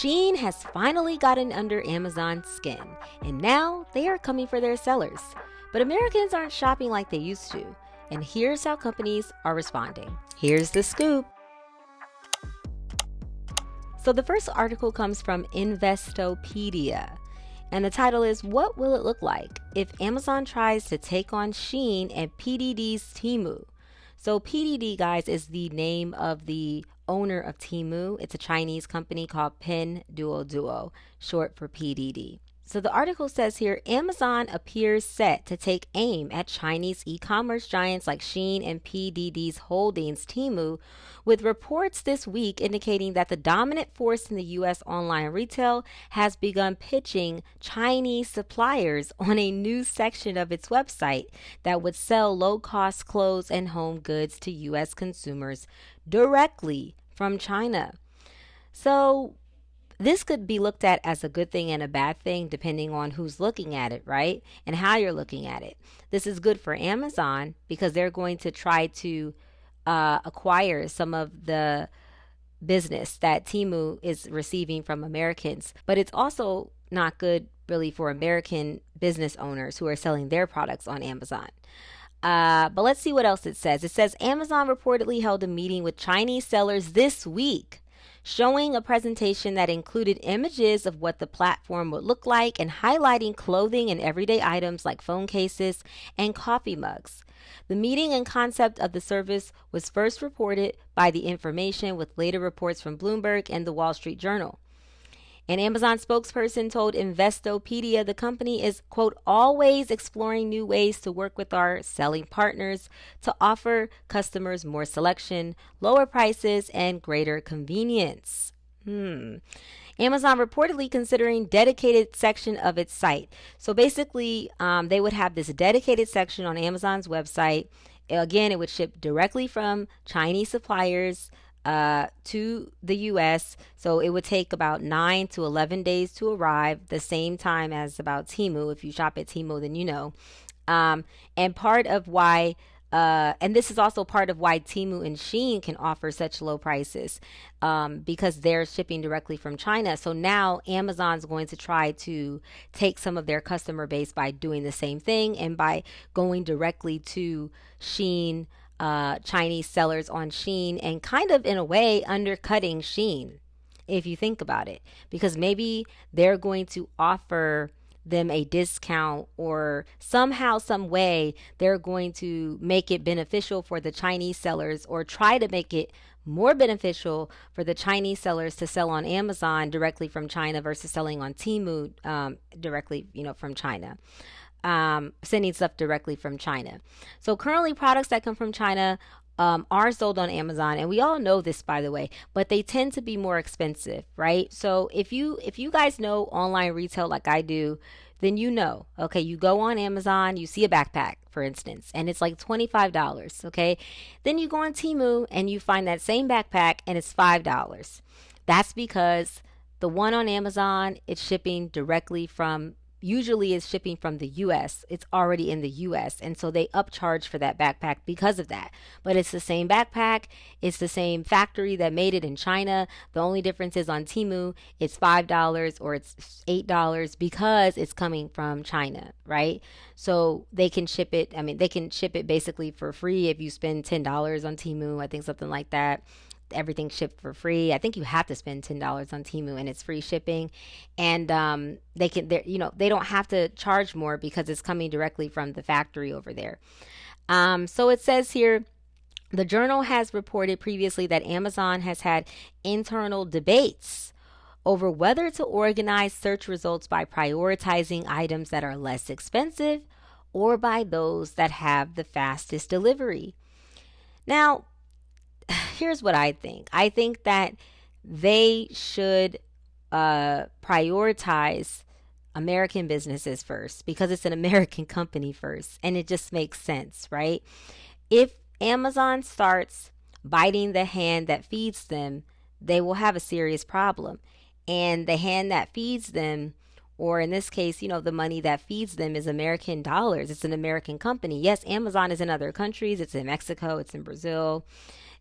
Shein has finally gotten under Amazon's skin, and now they are coming for their sellers. But Americans aren't shopping like they used to, and here's how companies are responding. Here's the scoop. So the first article comes from Investopedia, and the title is, "What will it look like if Amazon tries to take on Shein and PDD's Temu?" So PDD, guys, is the name of the owner of Temu. It's a Chinese company called Pinduoduo, short for PDD. So the article says here, Amazon appears set to take aim at Chinese e-commerce giants like Shein and PDD's holdings Temu, with reports this week indicating that the dominant force in the U.S. online retail has begun pitching Chinese suppliers on a new section of its website that would sell low-cost clothes and home goods to U.S. consumers directly from China. So this could be looked at as a good thing and a bad thing depending on who's looking at it, right? And how you're looking at it. This is good for Amazon because they're going to try to acquire some of the business that Temu is receiving from Americans. But it's also not good really for American business owners who are selling their products on Amazon. But let's see what else it says. It says Amazon reportedly held a meeting with Chinese sellers this week, showing a presentation that included images of what the platform would look like and highlighting clothing and everyday items like phone cases and coffee mugs. The meeting and concept of the service was first reported by The Information, with later reports from Bloomberg and the Wall Street Journal. An Amazon spokesperson told Investopedia the company is, quote, always exploring new ways to work with our selling partners to offer customers more selection, lower prices, and greater convenience. Amazon reportedly considering dedicated section of its site. So basically, they would have this dedicated section on Amazon's website. Again, it would ship directly from Chinese suppliers to the U.S. So it would take about 9 to 11 days to arrive, the same time as about Temu. If you shop at Temu, then you know. And part of why, and this is also part of why Temu and Shein can offer such low prices, because they're shipping directly from China. So now Amazon's going to try to take some of their customer base by doing the same thing and by going directly to Shein, Chinese sellers on Shein, and kind of in a way undercutting Shein, if you think about it, because maybe they're going to offer them a discount, or somehow, some way they're going to make it beneficial for the Chinese sellers, or try to make it more beneficial for the Chinese sellers to sell on Amazon directly from China versus selling on Temu directly, from China. Sending stuff directly from China. So currently products that come from China are sold on Amazon, and we all know this, by the way, but they tend to be more expensive, right? So if you guys know online retail like I do, then you know, okay, you go on Amazon, you see a backpack, for instance, and it's like $25, okay? Then you go on Temu and you find that same backpack and it's $5. That's because the one on Amazon, it's shipping directly from, usually is shipping from the U.S. It's already in the U.S. And so they upcharge for that backpack because of that. But it's the same backpack. It's the same factory that made it in China. The only difference is on Temu, it's $5 or it's $8 because it's coming from China, right? So they can ship it. I mean, they can ship it basically for free if you spend $10 on Temu, I think something like that. Everything shipped for free. I think you have to spend $10 on Temu and it's free shipping. And they don't have to charge more because it's coming directly from the factory over there. So it says here, the Journal has reported previously that Amazon has had internal debates over whether to organize search results by prioritizing items that are less expensive or by those that have the fastest delivery. Now, here's what I think. I think that they should prioritize American businesses first because it's an American company first, and it just makes sense, right? If Amazon starts biting the hand that feeds them, they will have a serious problem. And the hand that feeds them, or in this case, the money that feeds them is American dollars. It's an American company. Yes, Amazon is in other countries. It's in Mexico. It's in Brazil.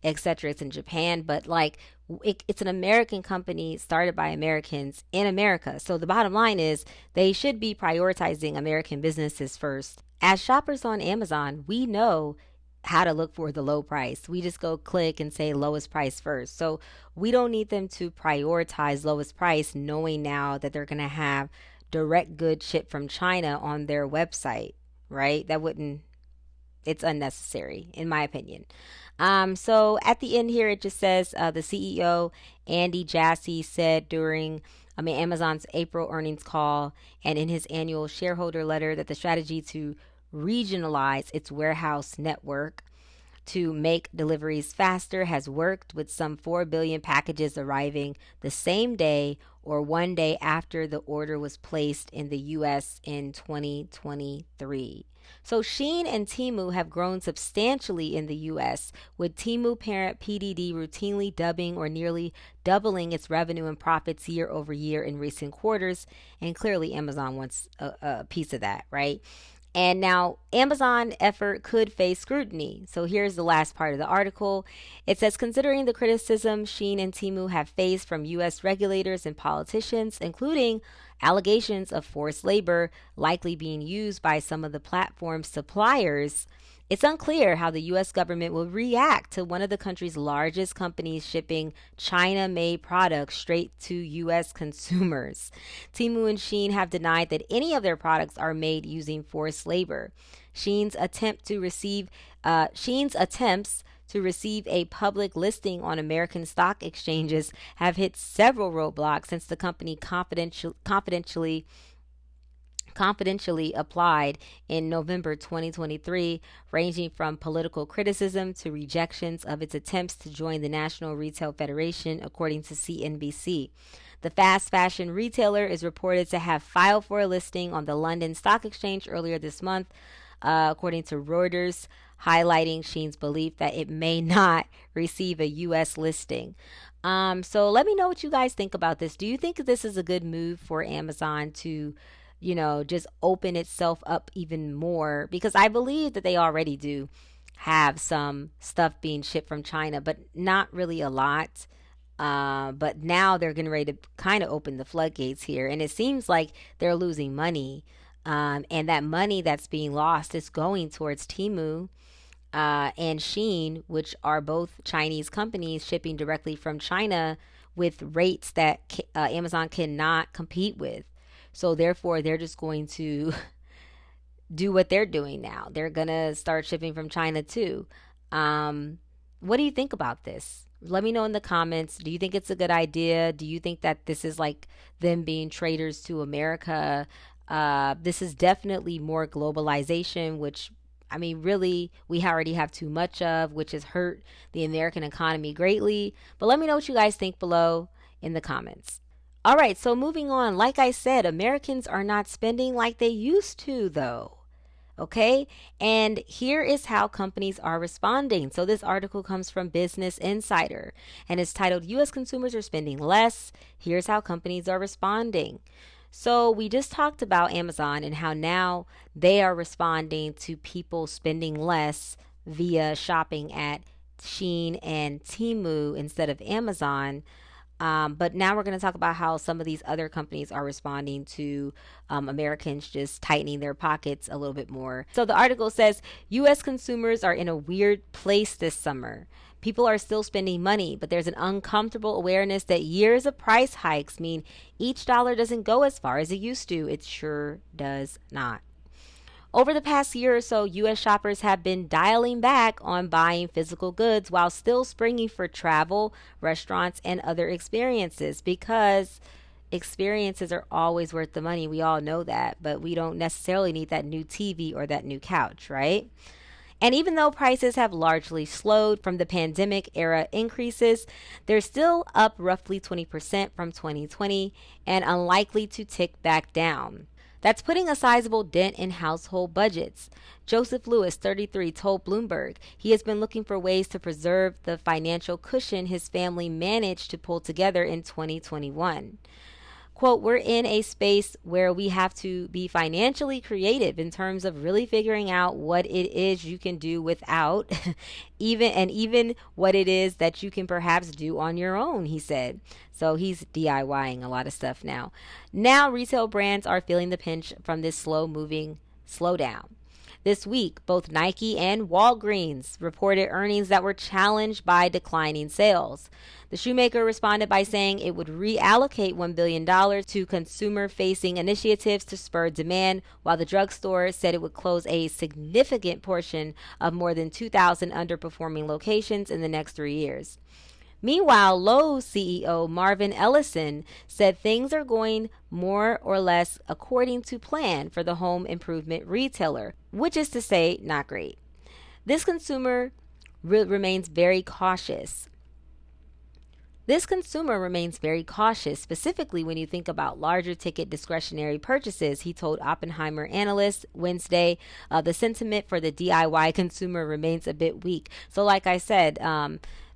etc. It's in Japan, but like it's an American company started by Americans in America. So the bottom line is they should be prioritizing American businesses first. As shoppers on Amazon, we know how to look for the low price. We just go click and say lowest price first. So we don't need them to prioritize lowest price, knowing now that they're going to have direct goods shipped from China on their website, right? That wouldn't, it's unnecessary, in my opinion. So at the end here, it just says the CEO, Andy Jassy, said during Amazon's April earnings call and in his annual shareholder letter that the strategy to regionalize its warehouse network to make deliveries faster has worked, with some 4 billion packages arriving the same day or one day after the order was placed in the US in 2023. So Shein and Temu have grown substantially in the US, with Temu parent PDD routinely doubling or nearly doubling its revenue and profits year over year in recent quarters. And clearly Amazon wants a piece of that, right? And now Amazon effort could face scrutiny. So here's the last part of the article. It says, considering the criticism Shein and Temu have faced from U.S. regulators and politicians, including allegations of forced labor likely being used by some of the platform's suppliers, it's unclear how the U.S. government will react to one of the country's largest companies shipping China-made products straight to U.S. consumers. Temu and Shein have denied that any of their products are made using forced labor. Shein's attempts to receive a public listing on American stock exchanges have hit several roadblocks since the company confidentially applied in November 2023, ranging from political criticism to rejections of its attempts to join the National Retail Federation, according to CNBC. The fast fashion retailer is reported to have filed for a listing on the London Stock Exchange earlier this month, according to Reuters, highlighting Shein's belief that it may not receive a U.S. listing. So let me know what you guys think about this. Do you think this is a good move for Amazon to just open itself up even more? Because I believe that they already do have some stuff being shipped from China, but not really a lot. But now they're getting ready to kind of open the floodgates here. And it seems like they're losing money. And that money that's being lost is going towards Temu and Shein, which are both Chinese companies shipping directly from China with rates that Amazon cannot compete with. So therefore, they're just going to do what they're doing now. They're going to start shipping from China too. What do you think about this? Let me know in the comments. Do you think it's a good idea? Do you think that this is like them being traitors to America? This is definitely more globalization, which, really, we already have too much of, which has hurt the American economy greatly. But let me know what you guys think below in the comments. All right, so moving on. Like I said, Americans are not spending like they used to, though. Okay, and here is how companies are responding. So this article comes from Business Insider and is titled, U.S. consumers are spending less. Here's how companies are responding. So we just talked about Amazon and how now they are responding to people spending less via shopping at Shein and Temu instead of Amazon. But now we're going to talk about how some of these other companies are responding to Americans just tightening their pockets a little bit more. So the article says U.S. consumers are in a weird place this summer. People are still spending money, but there's an uncomfortable awareness that years of price hikes mean each dollar doesn't go as far as it used to. It sure does not. Over the past year or so, U.S. shoppers have been dialing back on buying physical goods while still springing for travel, restaurants, and other experiences, because experiences are always worth the money. We all know that, but we don't necessarily need that new TV or that new couch, right? And even though prices have largely slowed from the pandemic era increases, they're still up roughly 20% from 2020 and unlikely to tick back down. That's putting a sizable dent in household budgets. Joseph Lewis, 33, told Bloomberg he has been looking for ways to preserve the financial cushion his family managed to pull together in 2021. Quote, we're in a space where we have to be financially creative in terms of really figuring out what it is you can do without even what it is that you can perhaps do on your own, he said. So he's DIYing a lot of stuff now. Now retail brands are feeling the pinch from this slow moving slowdown. This week, both Nike and Walgreens reported earnings that were challenged by declining sales. The shoemaker responded by saying it would reallocate $1 billion to consumer-facing initiatives to spur demand, while the drugstore said it would close a significant portion of more than 2,000 underperforming locations in the next 3 years. Meanwhile, Lowe's CEO Marvin Ellison said things are going more or less according to plan for the home improvement retailer, which is to say, not great. This consumer remains very cautious. Specifically when you think about larger ticket discretionary purchases, he told Oppenheimer analysts Wednesday. The sentiment for the DIY consumer remains a bit weak. So like I said,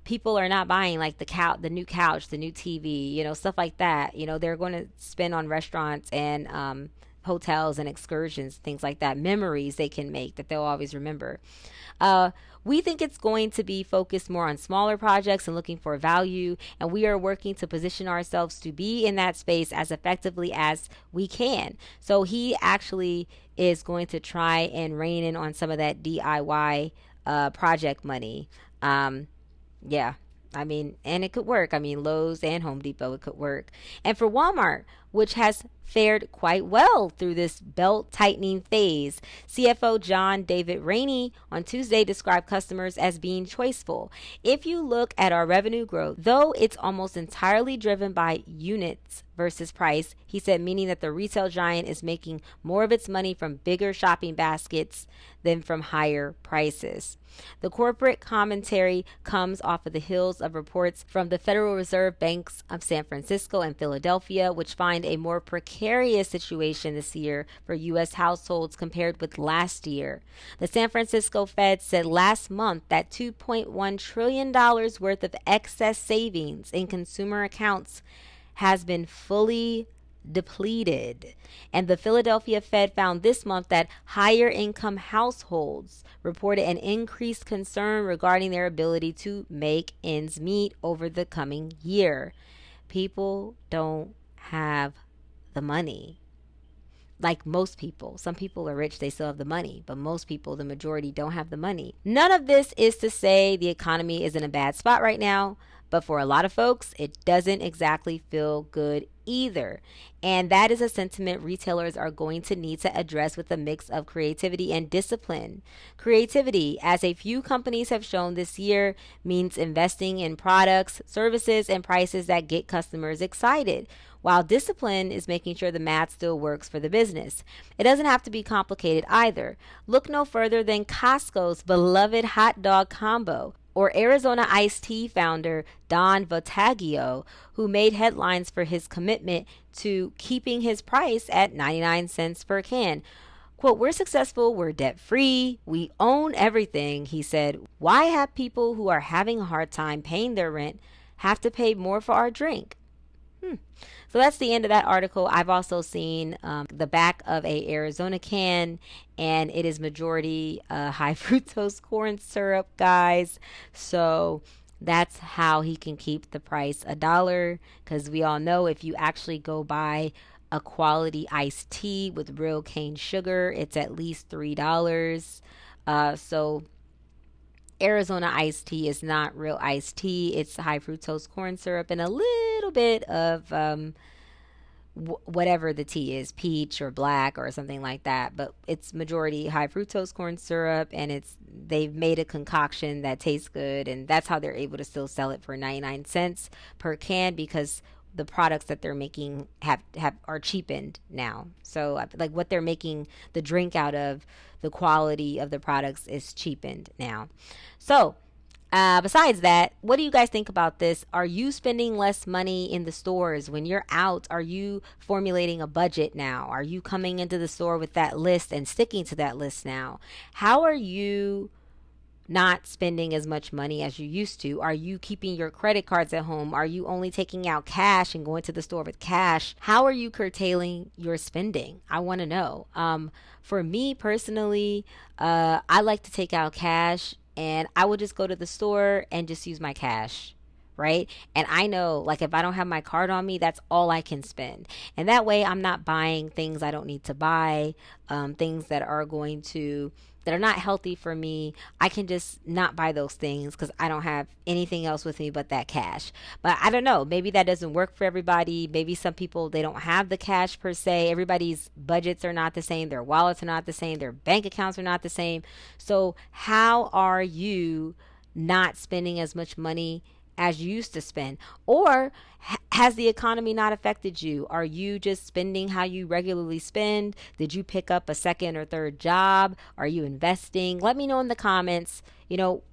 people are not buying like the new couch, the new TV, stuff like that. They're going to spend on restaurants and hotels and excursions, things like that, memories they can make that they'll always remember. We think it's going to be focused more on smaller projects and looking for value, and we are working to position ourselves to be in that space as effectively as we can. So he actually is going to try and rein in on some of that DIY project money. Yeah. And it could work. Lowe's and Home Depot, it could work. And for Walmart, which has fared quite well through this belt tightening phase, CFO John David Rainey on Tuesday described customers as being choiceful. If you look at our revenue growth, though it's almost entirely driven by units versus price, he said, meaning that the retail giant is making more of its money from bigger shopping baskets than from higher prices. The corporate commentary comes off of the heels of reports from the Federal Reserve Banks of San Francisco and Philadelphia, which find a more precarious situation this year for U.S. households compared with last year. The San Francisco Fed said last month that $2.1 trillion worth of excess savings in consumer accounts has been fully depleted. And the Philadelphia Fed found this month that higher income households reported an increased concern regarding their ability to make ends meet over the coming year. People don't have the money. Like most people. Some people are rich, they still have the money, but most people, the majority, don't have the money. None of this is to say the economy is in a bad spot right now, but for a lot of folks, it doesn't exactly feel good either. And that is a sentiment retailers are going to need to address with a mix of creativity and discipline. Creativity, as a few companies have shown this year, means investing in products, services, and prices that get customers excited, while discipline is making sure the math still works for the business. It doesn't have to be complicated either. Look no further than Costco's beloved hot dog combo, or Arizona iced tea founder Don Votagio, who made headlines for his commitment to keeping his price at 99 cents per can. Quote, we're successful, we're debt-free, we own everything, he said. Why have people who are having a hard time paying their rent have to pay more for our drink? So that's the end of that article. I've also seen the back of a Arizona can, and it is majority high fructose corn syrup, guys. So that's how he can keep the price $1, because we all know if you actually go buy a quality iced tea with real cane sugar, it's at least $3. So Arizona iced tea is not real iced tea. It's high fructose corn syrup and a little bit of whatever the tea is, peach or black or something like that. But it's majority high fructose corn syrup, and they've made a concoction that tastes good, and that's how they're able to still sell it for 99 cents per can, because the products that they're making are cheapened now. So like what they're making the drink out of, the quality of the products is cheapened now. So besides that, what do you guys think about this? Are you spending less money in the stores when you're out? Are you formulating a budget now? Are you coming into the store with that list and sticking to that list now? How are you not spending as much money as you used to? Are you keeping your credit cards at home? Are you only taking out cash and going to the store with cash? How are you curtailing your spending? I want to know. For me personally, I like to take out cash, and I will just go to the store and just use my cash, right? And I know, like, if I don't have my card on me, that's all I can spend. And that way, I'm not buying things I don't need to buy, things that are not healthy for me. I can just not buy those things because I don't have anything else with me but that cash. But I don't know, maybe that doesn't work for everybody. Maybe some people, they don't have the cash per se. Everybody's budgets are not the same, their wallets are not the same, their bank accounts are not the same. So how are you not spending as much money as you used to spend? Or has the economy not affected you? Are you just spending how you regularly spend? Did you pick up a second or third job? Are you investing? Let me know in the comments.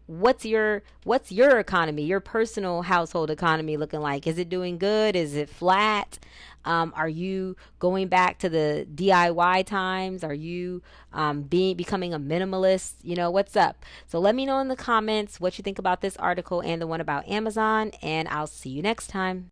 What's your economy, your personal household economy looking like? Is it doing good? Is it flat? Are you going back to the DIY times? Are you becoming a minimalist? What's up? So let me know in the comments what you think about this article and the one about Amazon, and I'll see you next time.